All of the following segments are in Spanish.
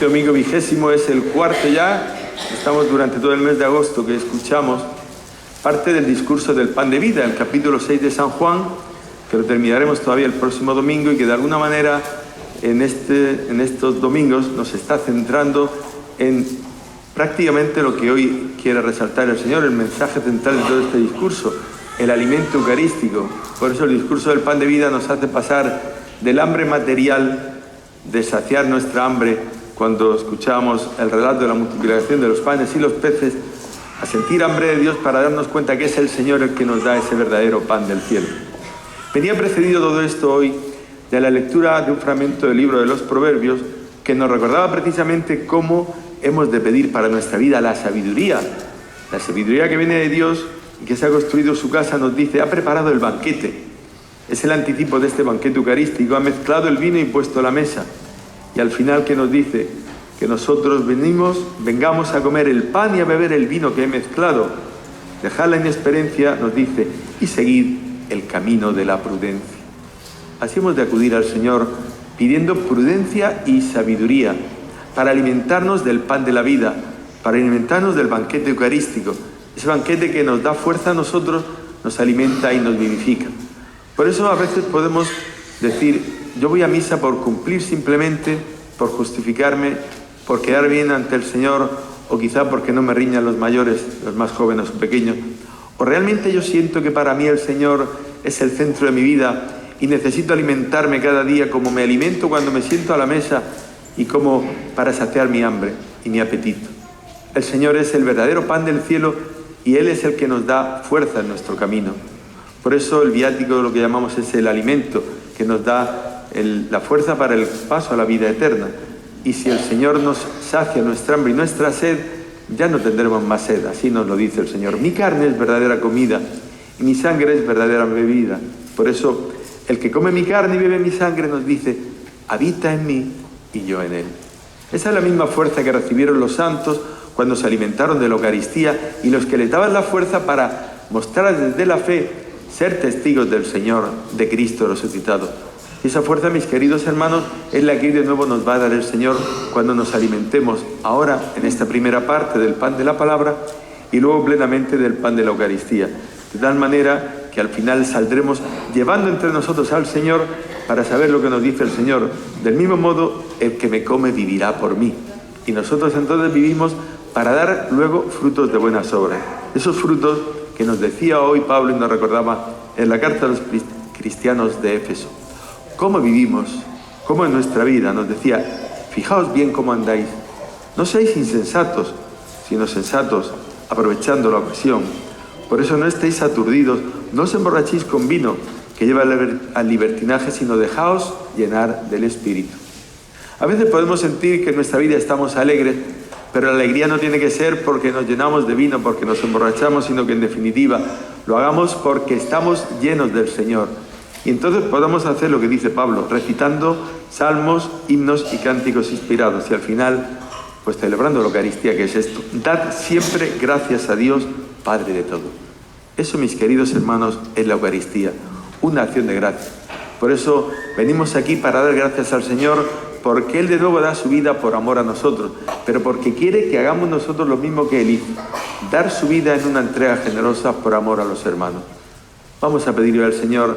Este domingo 20 es el cuarto ya. Estamos durante todo el mes de agosto que escuchamos parte del discurso del pan de vida, el capítulo 6 de San Juan, que lo terminaremos todavía el próximo domingo y que de alguna manera en estos domingos nos está centrando en prácticamente lo que hoy quiere resaltar el Señor, el mensaje central de todo este discurso, el alimento eucarístico. Por eso el discurso del pan de vida nos hace pasar del hambre material, de saciar nuestra hambre cuando escuchamos el relato de la multiplicación de los panes y los peces, a sentir hambre de Dios para darnos cuenta que es el Señor el que nos da ese verdadero pan del cielo. Venía precedido todo esto hoy de la lectura de un fragmento del libro de los Proverbios que nos recordaba precisamente cómo hemos de pedir para nuestra vida la sabiduría que viene de Dios y que se ha construido su casa. Nos dice, ha preparado el banquete. Es el anticipo de este banquete eucarístico, ha mezclado el vino y puesto la mesa. Y al final, ¿qué nos dice? Que nosotros vengamos a comer el pan y a beber el vino que he mezclado. Dejad la inexperiencia, nos dice, y seguid el camino de la prudencia. Así hemos de acudir al Señor pidiendo prudencia y sabiduría para alimentarnos del pan de la vida, para alimentarnos del banquete eucarístico, ese banquete que nos da fuerza a nosotros, nos alimenta y nos vivifica. Por eso a veces podemos decir, yo voy a misa por cumplir simplemente, por justificarme, por quedar bien ante el Señor, o quizá porque no me riñan los mayores, los más jóvenes o pequeños. O realmente yo siento que para mí el Señor es el centro de mi vida y necesito alimentarme cada día como me alimento cuando me siento a la mesa y como para saciar mi hambre y mi apetito. El Señor es el verdadero pan del cielo y Él es el que nos da fuerza en nuestro camino. Por eso el viático lo que llamamos es el alimento que nos da la fuerza para el paso a la vida eterna. Y si el Señor nos sacia nuestra hambre y nuestra sed, ya no tendremos más sed. Así nos lo dice el Señor. Mi carne es verdadera comida y mi sangre es verdadera bebida. Por eso el que come mi carne y bebe mi sangre, nos dice, habita en mí y yo en él. Esa es la misma fuerza que recibieron los santos cuando se alimentaron de la Eucaristía y los que les daban la fuerza para mostrar desde la fe ser testigos del Señor, de Cristo resucitado. Y esa fuerza, mis queridos hermanos, es la que hoy de nuevo nos va a dar el Señor cuando nos alimentemos ahora en esta primera parte del pan de la palabra y luego plenamente del pan de la Eucaristía. De tal manera que al final saldremos llevando entre nosotros al Señor para saber lo que nos dice el Señor. Del mismo modo, el que me come vivirá por mí. Y nosotros entonces vivimos para dar luego frutos de buenas obras. Esos frutos que nos decía hoy Pablo y nos recordaba en la carta a los cristianos de Éfeso. ¿Cómo vivimos? ¿Cómo en nuestra vida? Nos decía, fijaos bien cómo andáis. No seáis insensatos, sino sensatos, aprovechando la ocasión. Por eso no estéis aturdidos, no os emborrachéis con vino, que lleva al libertinaje, sino dejaos llenar del Espíritu. A veces podemos sentir que en nuestra vida estamos alegres, pero la alegría no tiene que ser porque nos llenamos de vino, porque nos emborrachamos, sino que en definitiva lo hagamos porque estamos llenos del Señor. Y entonces podamos hacer lo que dice Pablo, recitando salmos, himnos y cánticos inspirados. Y al final, pues celebrando la Eucaristía, que es esto. Dad siempre gracias a Dios, Padre de todo. Eso, mis queridos hermanos, es la Eucaristía, una acción de gracias. Por eso venimos aquí para dar gracias al Señor, porque Él de nuevo da su vida por amor a nosotros, pero porque quiere que hagamos nosotros lo mismo que Él hizo, dar su vida en una entrega generosa por amor a los hermanos. Vamos a pedirle al Señor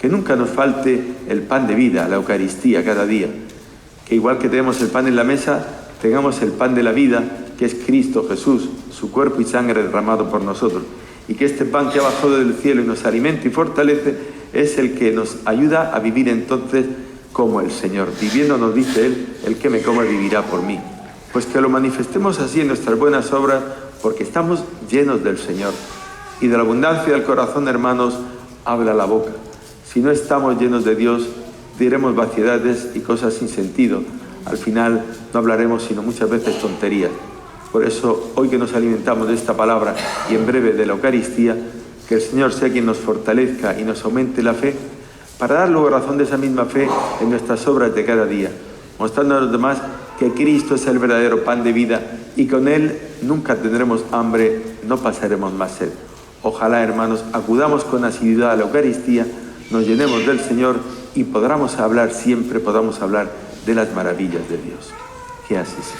que nunca nos falte el pan de vida, la Eucaristía, cada día. Que igual que tenemos el pan en la mesa, tengamos el pan de la vida, que es Cristo Jesús, su cuerpo y sangre derramado por nosotros. Y que este pan que ha bajado del cielo y nos alimenta y fortalece, es el que nos ayuda a vivir entonces como el Señor. Viviendo, nos dice Él, el que me come vivirá por mí. Pues que lo manifestemos así en nuestras buenas obras, porque estamos llenos del Señor. Y de la abundancia del corazón, hermanos, habla la boca. Si no estamos llenos de Dios, diremos vaciedades y cosas sin sentido. Al final no hablaremos sino muchas veces tonterías. Por eso, hoy que nos alimentamos de esta palabra y en breve de la Eucaristía, que el Señor sea quien nos fortalezca y nos aumente la fe, para dar luego razón de esa misma fe en nuestras obras de cada día, mostrando a los demás que Cristo es el verdadero pan de vida y con Él nunca tendremos hambre, no pasaremos más sed. Ojalá, hermanos, acudamos con asiduidad a la Eucaristía, nos llenemos del Señor y podamos hablar siempre, podamos hablar de las maravillas de Dios. ¿Qué haces?